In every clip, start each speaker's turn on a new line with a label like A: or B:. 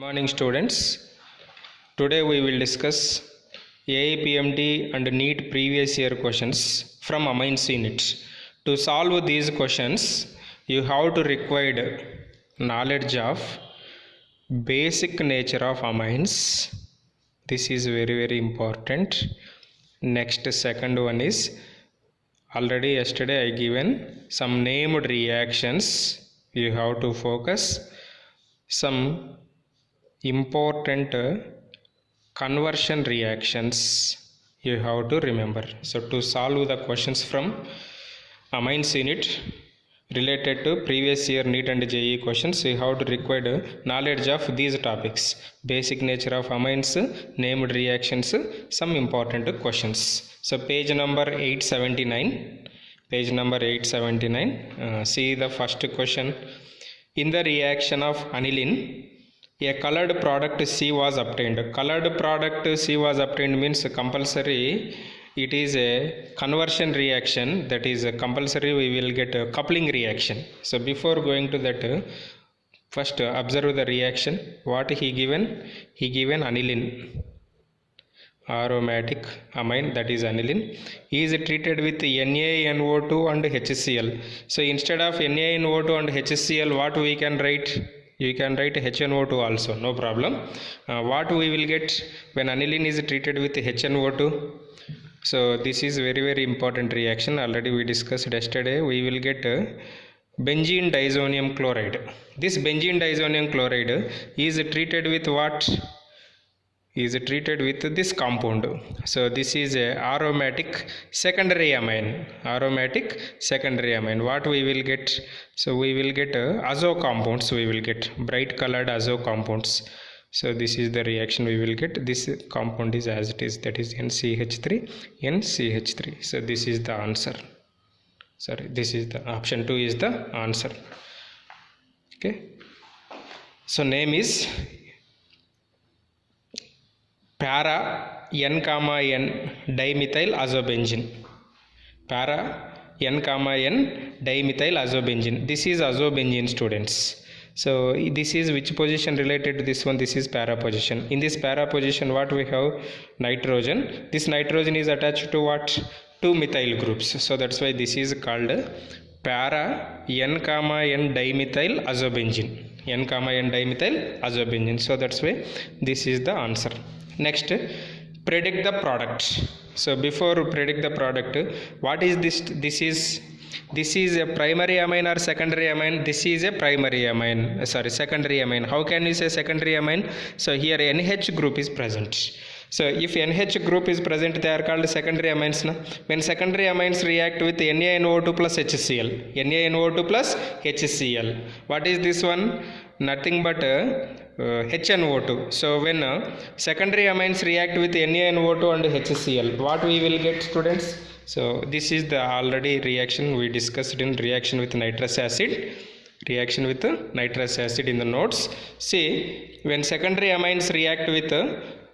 A: Morning students. Today we will discuss AIPMT and NEET previous year questions from amines unit. To solve these questions, you have to require knowledge of basic nature of amines. This is very important. Next, second one is already yesterday I given some named reactions. You have to focus some important conversion reactions you have to remember. So to solve the questions from amines unit related to previous year NEET and JEE questions, you have to require knowledge of these topics: basic nature of amines, named reactions, some important questions. So page number 879, see the first question. In the reaction of aniline, a colored product C was obtained. Colored product C was obtained means compulsory it is a conversion reaction, that is compulsory we will get a coupling reaction. So before going to that, first observe the reaction. What he given? He given aniline, aromatic amine, that is aniline, is treated with NaNO2 and HCl. So instead of NaNO2 and HCl, what we can write? You can write HNO2 also, no problem. What we will get when aniline is treated with HNO2? So this is very important reaction. Already we discussed yesterday. We will get benzene diazonium chloride. This benzene diazonium chloride is treated with what? Is treated with this compound. So this is a aromatic secondary amine. What we will get? So we will get azo compounds. We will get bright colored azo compounds. So this is the reaction we will get. This compound is as it is, that is NCH3. So this is the answer. Sorry, this is the option 2 is the answer. Okay. So name is para N, N dimethyl azobenzene. Para N, N dimethyl azobenzene. This is azobenzene, students. So this is which position related to this one? This is para position. In this para position, what we have? Nitrogen. This nitrogen is attached to what? Two methyl groups. So that's why this is called para N, N dimethyl azobenzene. N, N dimethyl azobenzene. So that's why this is the answer. Next, predict the product. So before predict the product, what is this? This is a primary amine or secondary amine? This is a primary amine. Secondary amine. How can we say secondary amine? So here NH group is present. So if NH group is present, they are called secondary amines. When secondary amines react with NaNO2 plus HCl. NaNO2 plus HCl. What is this one? Nothing but HNO2. So when secondary amines react with NaNO2 and HCl, what we will get, students? So this is the already reaction we discussed in reaction with nitrous acid. Reaction with nitrous acid in the notes. See, when secondary amines react with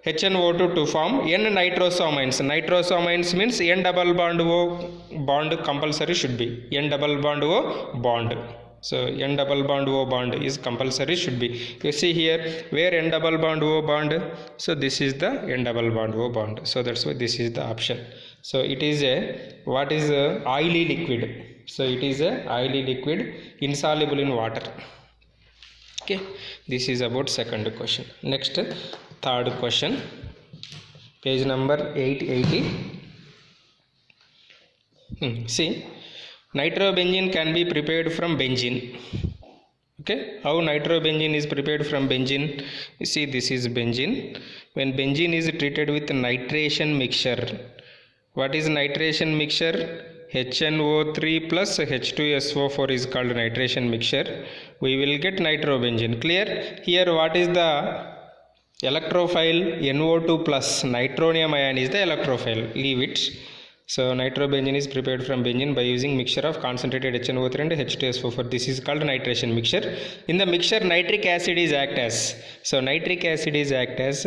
A: HNO2 to form N-nitrosamines. Nitrosamines means N double bond O bond compulsory should be. N double bond O bond. So N double bond O bond is compulsory should be. You see here where N double bond O bond. So this is the N double bond O bond. So that's why this is the option. So it is a what is a oily liquid. So it is a oily liquid insoluble in water. Okay, this is about second question. Next, third question, page number 880. See, nitrobenzene can be prepared from benzene. Okay, how nitrobenzene is prepared from benzene? You see, this is benzene. When benzene is treated with nitration mixture, what is nitration mixture? HNO3 plus H2SO4 is called nitration mixture. We will get nitrobenzene. Clear? Here what is the electrophile? NO2 plus nitronium ion is the electrophile. Leave it. So nitrobenzene is prepared from benzene by using mixture of concentrated HNO3 and H2SO4. This is called nitration mixture. In the mixture, nitric acid is act as. So nitric acid is act as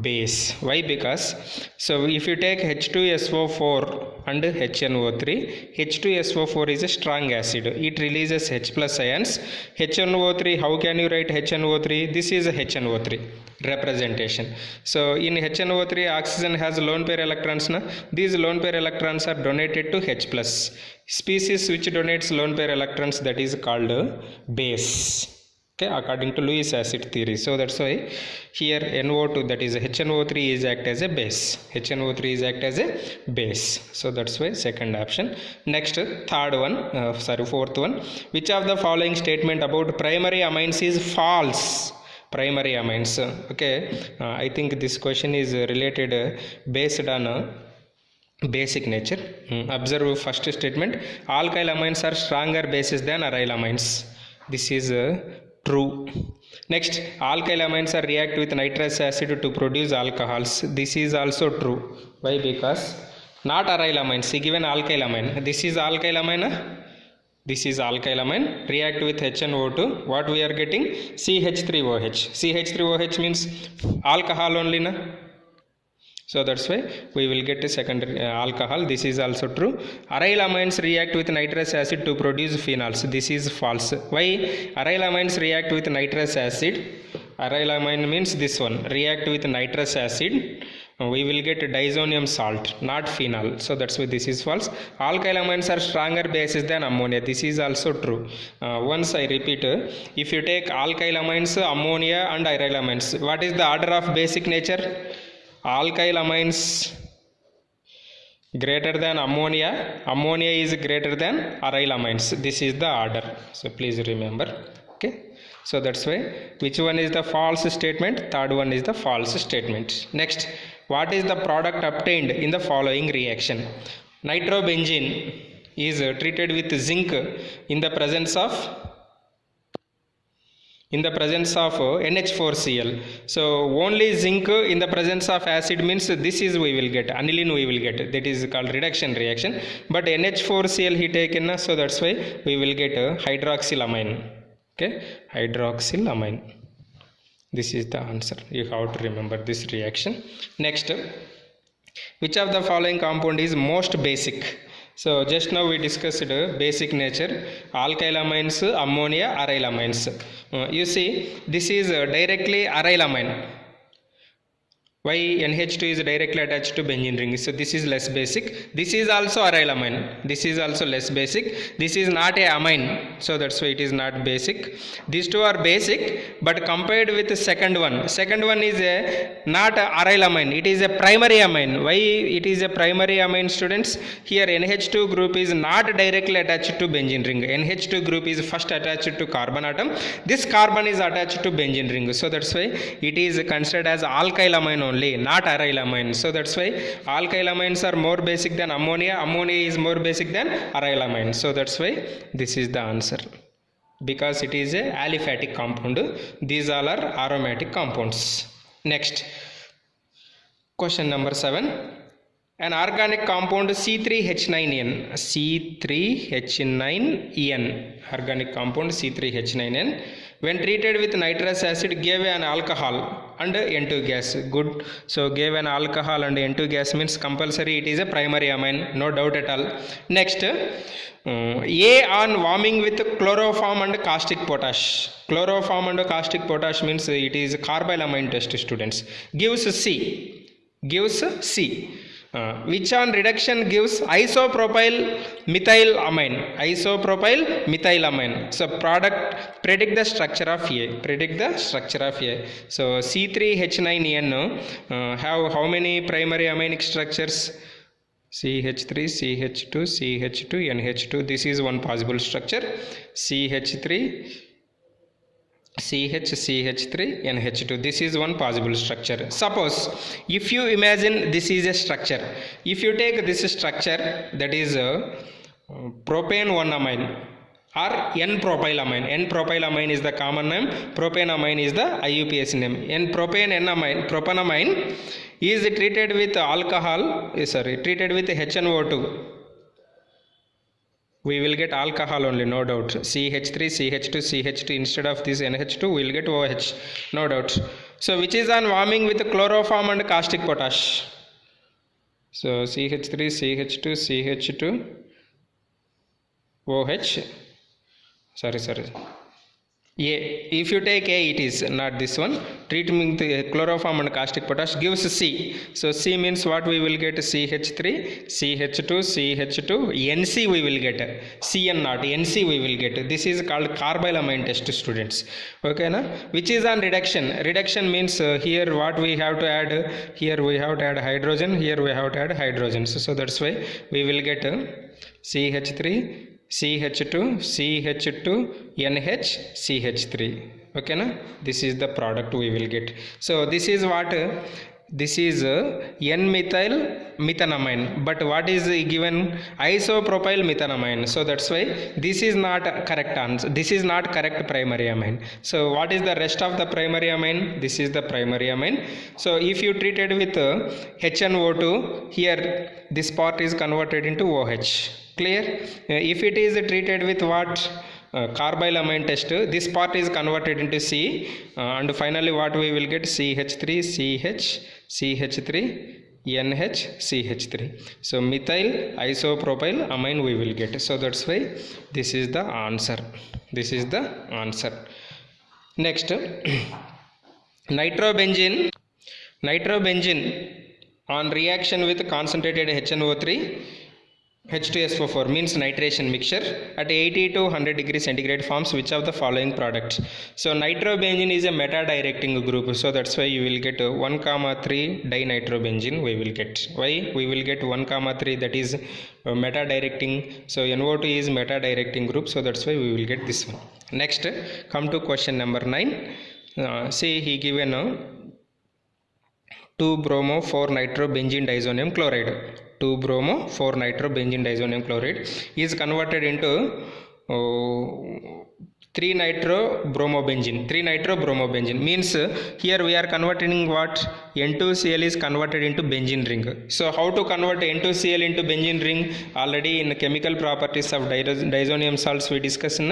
A: base. Why? Because so if you take H2SO4 and HNO3, H2SO4 is a strong acid. It releases H plus ions. HNO3, how can you write HNO3? This is a HNO3 representation. So in HNO3, oxygen has lone pair electrons. These lone pair electrons are donated to H plus. Species which donates lone pair electrons, that is called base. Okay, according to Lewis acid theory. So that's why here NO2, that is HNO3, is act as a base. HNO3 is act as a base. So that's why second option. Next, fourth one. Which of the following statement about primary amines is false? Primary amines. Okay, I think this question is related based on basic nature. Observe first statement. Alkyl amines are stronger bases than aryl amines. This is true. Next, alkyl amines are react with nitrous acid to produce alcohols. This is also true. Why? Because not aryl amines. Given alkyl amine. This is alkyl amine. This is alkyl amine. React with HNO2. What we are getting? CH3OH. CH3OH means alcohol only, na? So that's why we will get a secondary alcohol. This is also true. Aryl amines react with nitrous acid to produce phenols. This is false. Why? Aryl amines react with nitrous acid. Aryl amine means this one. React with nitrous acid. We will get diazonium salt, not phenol. So that's why this is false. Alkyl amines are stronger bases than ammonia. This is also true. Once I repeat, if you take alkyl amines, ammonia and aryl amines, what is the order of basic nature? Alkyl amines greater than ammonia. Ammonia is greater than aryl amines. This is the order. So please remember. Okay. So that's why which one is the false statement? Third one is the false statement. Next, what is the product obtained in the following reaction? Nitrobenzene is treated with zinc in the presence of NH4Cl. So only zinc in the presence of acid means this is we will get aniline, we will get, that is called reduction reaction. But NH4Cl he taken, so that's why we will get hydroxylamine. Okay, hydroxylamine. This is the answer. You have to remember this reaction. Next, which of the following compound is most basic? So just now we discussed basic nature, alkyl amines, ammonia, aryl amines. You see, this is directly aryl amine. Why? NH2 is directly attached to benzene ring. So this is less basic. This is also aryl amine. This is also less basic. This is not a amine. So that's why it is not basic. These two are basic, but compared with the second one is a not a aryl amine. It is a primary amine. Why it is a primary amine, students? Here NH2 group is not directly attached to benzene ring. NH2 group is first attached to carbon atom. This carbon is attached to benzene ring. So that's why it is considered as alkyl amine only, not aryl amine. So that's why alkyl amines are more basic than ammonia. Ammonia is more basic than aryl amine. So that's why this is the answer, because it is a aliphatic compound. These all are aromatic compounds. Next, question number 7. An organic compound C3H9N. C3H9N. Organic compound C3H9N. When treated with nitrous acid gave an alcohol and N2 gas. Good. So gave an alcohol and N2 gas means compulsory it is a primary amine. No doubt at all. Next, A on warming with chloroform and caustic potash. Chloroform and caustic potash means it is carbylamine test, students. Gives C. Which on reduction gives isopropyl methylamine. So product, predict the structure of A. So C3H9N have how many primary aminic structures? CH3, CH2, CH2, NH2. This is one possible structure. CH3, CH3, NH2. This is one possible structure. Suppose if you imagine this is a structure. If you take this structure, that is propane 1 amine. or N-propylamine. N-propylamine is the common name, propanamine is the IUPAC name. Propanamine is treated with treated with HNO2. We will get alcohol only, no doubt. CH3, CH2, CH2 instead of this NH2, we will get OH, no doubt. So which is on warming with chloroform and caustic potash? So CH3, CH2, CH2, OH, sorry. A. If you take A, it is not this one. Treatment with chloroform and caustic potash gives C. So C means what we will get? CH3, CH2, CH2, NC we will get. CN not, NC we will get. This is called carbylamine test, students. Okay, na? Which is on reduction. Reduction means here what we have to add? Here we have to add hydrogen, here we have to add hydrogen. So that's why we will get CH3, CH2, CH2, NH, CH3. Okay, na? This is the product we will get. So this is what? This is N-methyl methanamine. But what is given? Isopropyl methanamine. So that's why this is not correct answer. This is not correct primary amine. So what is the rest of the primary amine? This is the primary amine. So if you treated with HNO2, here this part is converted into OH. Clear? If it is treated with what? Carbylamine test, this part is converted into C, and finally what we will get? CH3, CH, CH3, NH, CH3. So methyl isopropyl amine we will get. So that's why this is the answer. This is the answer. Next, nitrobenzene. Nitrobenzene on reaction with concentrated HNO3, H2SO4 means nitration mixture at 80 to 100 degrees centigrade forms which of the following products? So nitrobenzene is a meta-directing group, so that's why you will get 1,3 dinitrobenzene we will get. Why? We will get 1,3, that is meta-directing. So NO2 is meta-directing group, so that's why we will get this one. Next, come to question number 9. See, he given 2-bromo-4-nitrobenzene disonium chloride. 2-bromo-4-nitrobenzene disonium chloride is converted into 3-nitrobromobenzen. 3-nitrobromobenzen means here we are converting what? N2Cl is converted into benzene ring. So how to convert N2Cl into benzene ring? Already in chemical properties of disonium salts we discussed.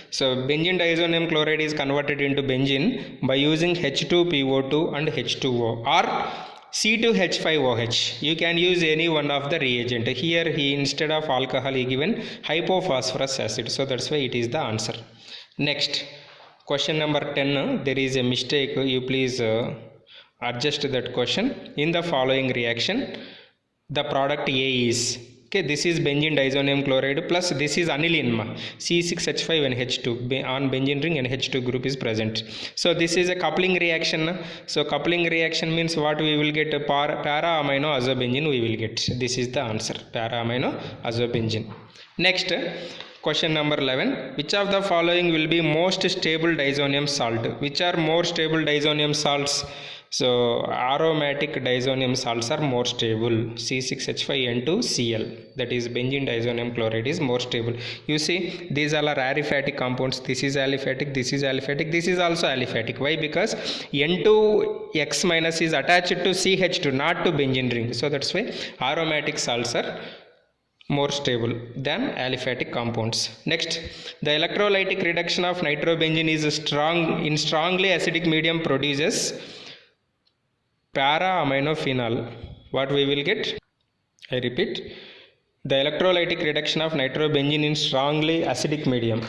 A: So benzene disonium chloride is converted into benzene by using H2PO2 and H2O or C2H5OH. You can use any one of the reagent. Here he instead of alcohol he given hypophosphorus acid. So that's why it is the answer. Next, question number 10. There is a mistake. You please adjust that question. In the following reaction, the product A is, okay, this is benzene disonium chloride plus this is aniline, C6H5NH2. On benzene ring NH2 group is present. So this is a coupling reaction. So coupling reaction means what we will get? Para-amino azobenzene we will get. This is the answer, para-amino azobenzene. Next, question number 11. Which of the following will be most stable disonium salt? Which are more stable disonium salts? So aromatic disonium salts are more stable. C6H5N2Cl, that is benzene disonium chloride, is more stable. You see, these all are aliphatic compounds. This is aliphatic, this is aliphatic, this is also aliphatic. Why? Because N2X minus is attached to CH2, not to benzene ring. So that's why aromatic salts are more stable than aliphatic compounds. Next, the electrolytic reduction of nitrobenzene is strong in strongly acidic medium produces para-aminophenol. What we will get? I repeat, the electrolytic reduction of nitrobenzene in strongly acidic medium.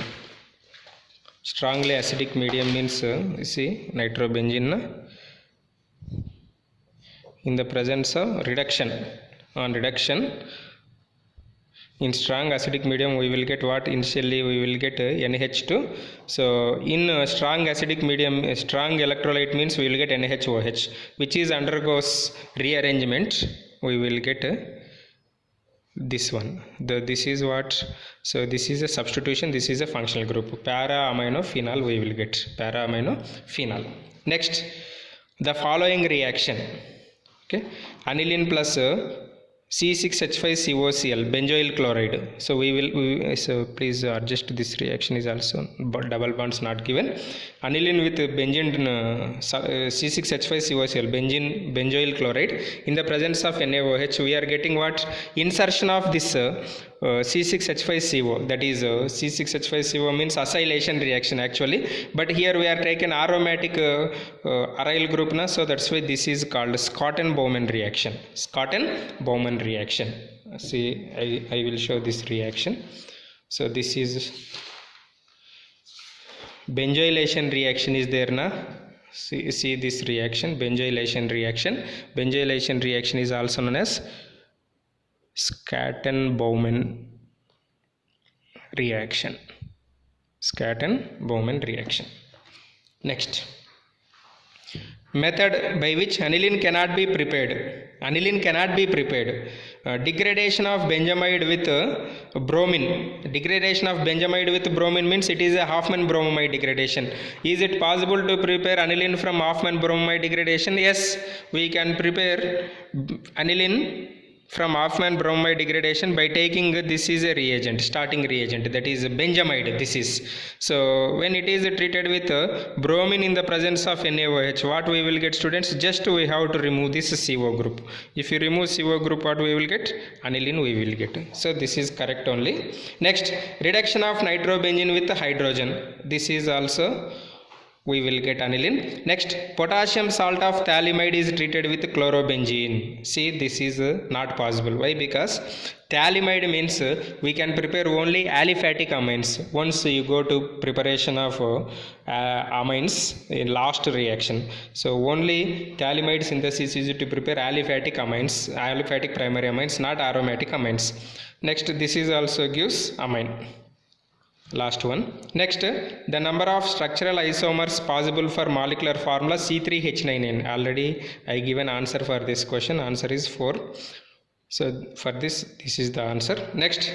A: Strongly acidic medium means you see nitrobenzene in the presence of reduction. On reduction in strong acidic medium we will get what? Initially we will get NH2. So in strong acidic medium, strong electrolyte means we will get NHOH, which is undergoes rearrangement. We will get this one. This is what? So this is a substitution, this is a functional group. Para-aminophenol we will get. Para-aminophenol. Next, the following reaction. Okay, aniline plus C6H5COCl, benzoyl chloride. So so please adjust this reaction is also double bonds not given. Aniline with benzene C6H5COCl, benzoyl chloride. In the presence of NaOH, we are getting what? Insertion of this C6H5CO, that is C6H5CO means acylation reaction actually, but here we are taking aromatic aryl group na, so that's why this is called Schotten-Bowman reaction. Schotten-Bowman reaction. See, I will show this reaction. So this is benzylation reaction is there na. See this reaction, benzylation reaction. Benzylation reaction is also known as Schotten-Bowman reaction. Schotten-Bowman reaction. Next, method by which aniline cannot be prepared. Aniline cannot be prepared. Degradation of benzamide with bromine. Degradation of benzamide with bromine means it is a Hoffman bromamide degradation. Is it possible to prepare aniline from Hoffman bromamide degradation? Yes, we can prepare aniline from Hoffman bromamide degradation by taking this is a reagent, starting reagent, that is benzamide. This is, so when it is treated with bromine in the presence of NaOH, what we will get, students? Just we have to remove this CO group. If you remove CO group, what we will get? Aniline we will get. So this is correct only. Next, reduction of nitrobenzene with hydrogen. This is also we will get aniline. Next, potassium salt of phthalimide is treated with chlorobenzene. See, this is not possible. Why? Because phthalimide means we can prepare only aliphatic amines. Once you go to preparation of amines in last reaction, so only phthalimide synthesis is to prepare aliphatic amines, aliphatic primary amines, not aromatic amines. Next, this is also gives amine. Last one. Next, the number of structural isomers possible for molecular formula C3H9N. Already I given answer for this question. Answer is 4. So for this is the answer. Next,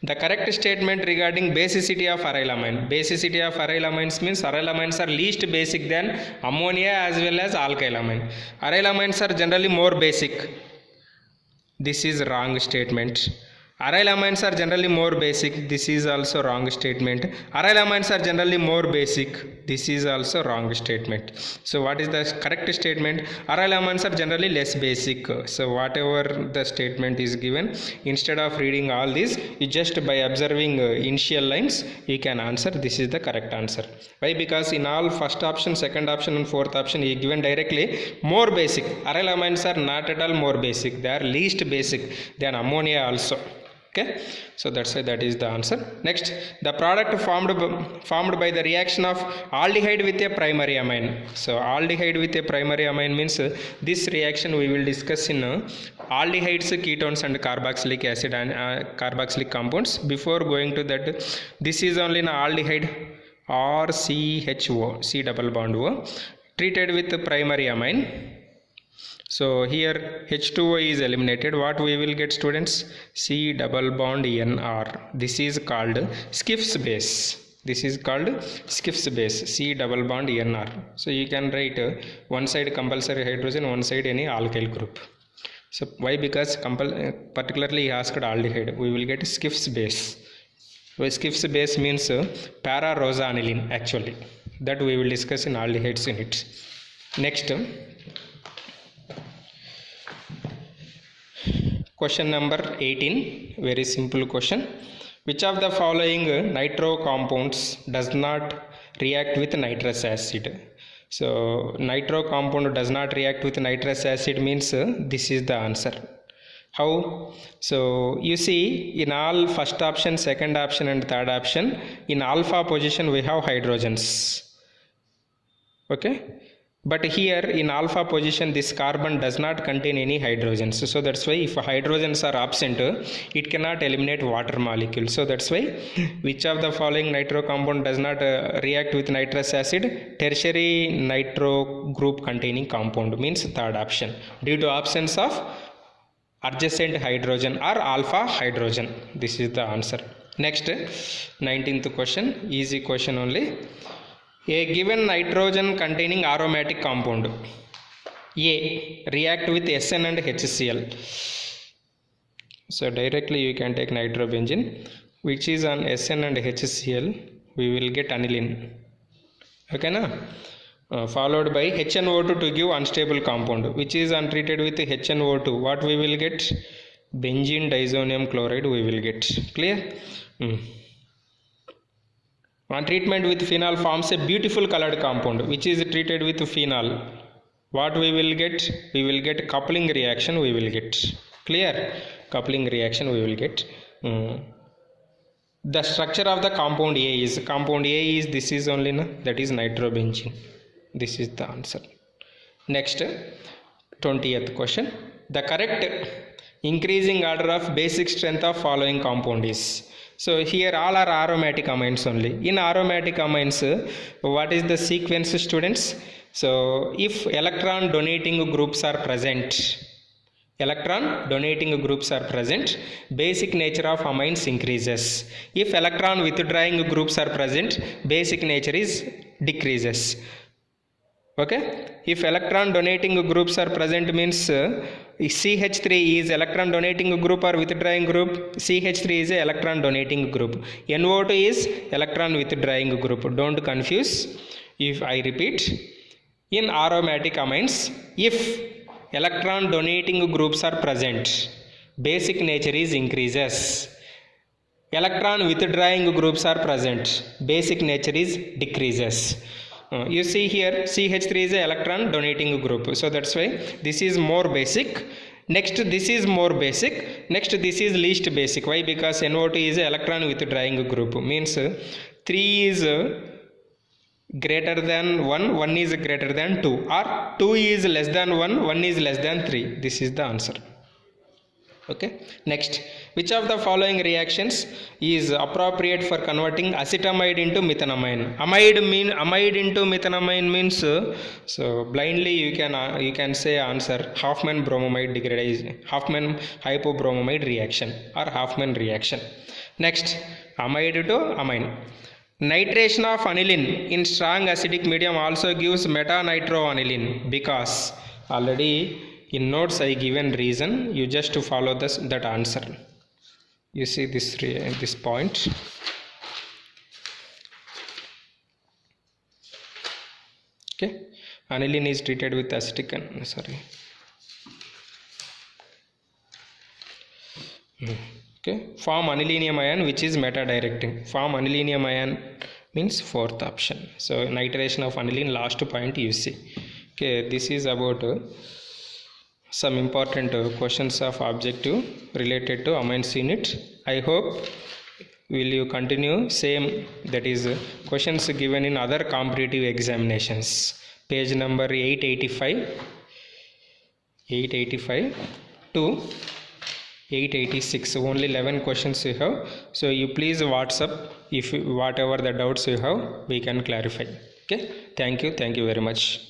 A: the correct statement regarding basicity of aryl amine. Basicity of aryl amines means aryl amines are least basic than ammonia as well as alkyl amine. Aryl amines are generally more basic. This is wrong statement. Aryl amines are generally more basic. This is also wrong statement. Aryl amines are generally more basic. This is also wrong statement. So what is the correct statement? Aryl amines are generally less basic. So whatever the statement is given, instead of reading all these, you just by observing initial lines, you can answer. This is the correct answer. Why? Because in all first option, second option and fourth option, he given directly more basic. Aryl amines are not at all more basic. They are least basic than ammonia also. Okay, so that's why that is the answer. Next, the product formed by the reaction of aldehyde with a primary amine. So aldehyde with a primary amine means this reaction we will discuss in aldehydes, ketones and carboxylic acid and carboxylic compounds. Before going to that, this is only an aldehyde or CHO, C double bond O, treated with the primary amine. So here H2O is eliminated. What we will get, students? C double bond NR. This is called Schiff's base. This is called Schiff's base. C double bond NR. So you can write one side compulsory hydrogen, one side any alkyl group. So why? Because particularly he asked aldehyde. We will get Schiff's base. So Schiff's base means para-rosa aniline actually. That we will discuss in aldehydes unit. Next. Question number 18, very simple question. Which of the following nitro compounds does not react with nitrous acid? So nitro compound does not react with nitrous acid means this is the answer. How? So you see, in all first option, second option and third option, in alpha position we have hydrogens. Okay, but here in alpha position this carbon does not contain any hydrogens. So that's why if hydrogens are absent, it cannot eliminate water molecule. So that's why which of the following nitro compound does not react with nitrous acid? Tertiary nitro group containing compound means third option, due to absence of adjacent hydrogen or alpha hydrogen. This is the answer. Next, 19th question, easy question only. A given nitrogen containing aromatic compound A react with SN and HCl. So directly you can take nitrobenzene, which is on SN and HCl, we will get aniline. Okay na? Followed by HNO2 to give unstable compound, which is untreated with HNO2. What we will get? Benzene diazonium chloride we will get. Clear? On treatment with phenol forms a beautiful colored compound, which is treated with phenol. What we will get? We will get coupling reaction we will get. Clear? Coupling reaction we will get. The structure of the compound A is this is only that is nitrobenzene. This is the answer. Next, 20th question. The correct increasing order of basic strength of following compound is. So here all are aromatic amines only. In aromatic amines, what is the sequence, students? So if electron donating groups are present, basic nature of amines increases. If electron withdrawing groups are present, basic nature is decreases. Okay, if electron donating groups are present means CH3 is electron donating group or withdrawing group. CH3 is a electron donating group. NO2 is electron withdrawing group. Don't confuse. If I repeat, in aromatic amines, if electron donating groups are present, basic nature is increases. Electron withdrawing groups are present, basic nature is decreases. You see here CH3 is a electron donating group, so that's why this is more basic. Next this is more basic. Next this is least basic. Why? Because NO2 is a electron withdrawing group, means 3 is greater than 1, 1 is greater than 2, or 2 is less than 1, 1 is less than 3. This is the answer. Okay, next, which of the following reactions is appropriate for converting acetamide into methanamine? Amide into methanamine means, so blindly you can say answer Hofmann bromamide degradation, Hofmann hypobromamide reaction or Hofmann reaction. Next, amide to amine. Nitration of aniline in strong acidic medium also gives meta-nitroaniline, because already in notes I given reason, you just to follow that answer. You see this point. Okay, aniline is treated with acetic okay, form anilinium ion which is meta directing. Form anilinium ion means fourth option. So nitration of aniline, last point you see. Okay, this is about some important questions of objective related to amines unit. I hope will you continue same, that is questions given in other competitive examinations. Page number 885 to 886, only 11 questions you have. So you please WhatsApp if whatever the doubts you have, we can clarify. Okay, thank you very much.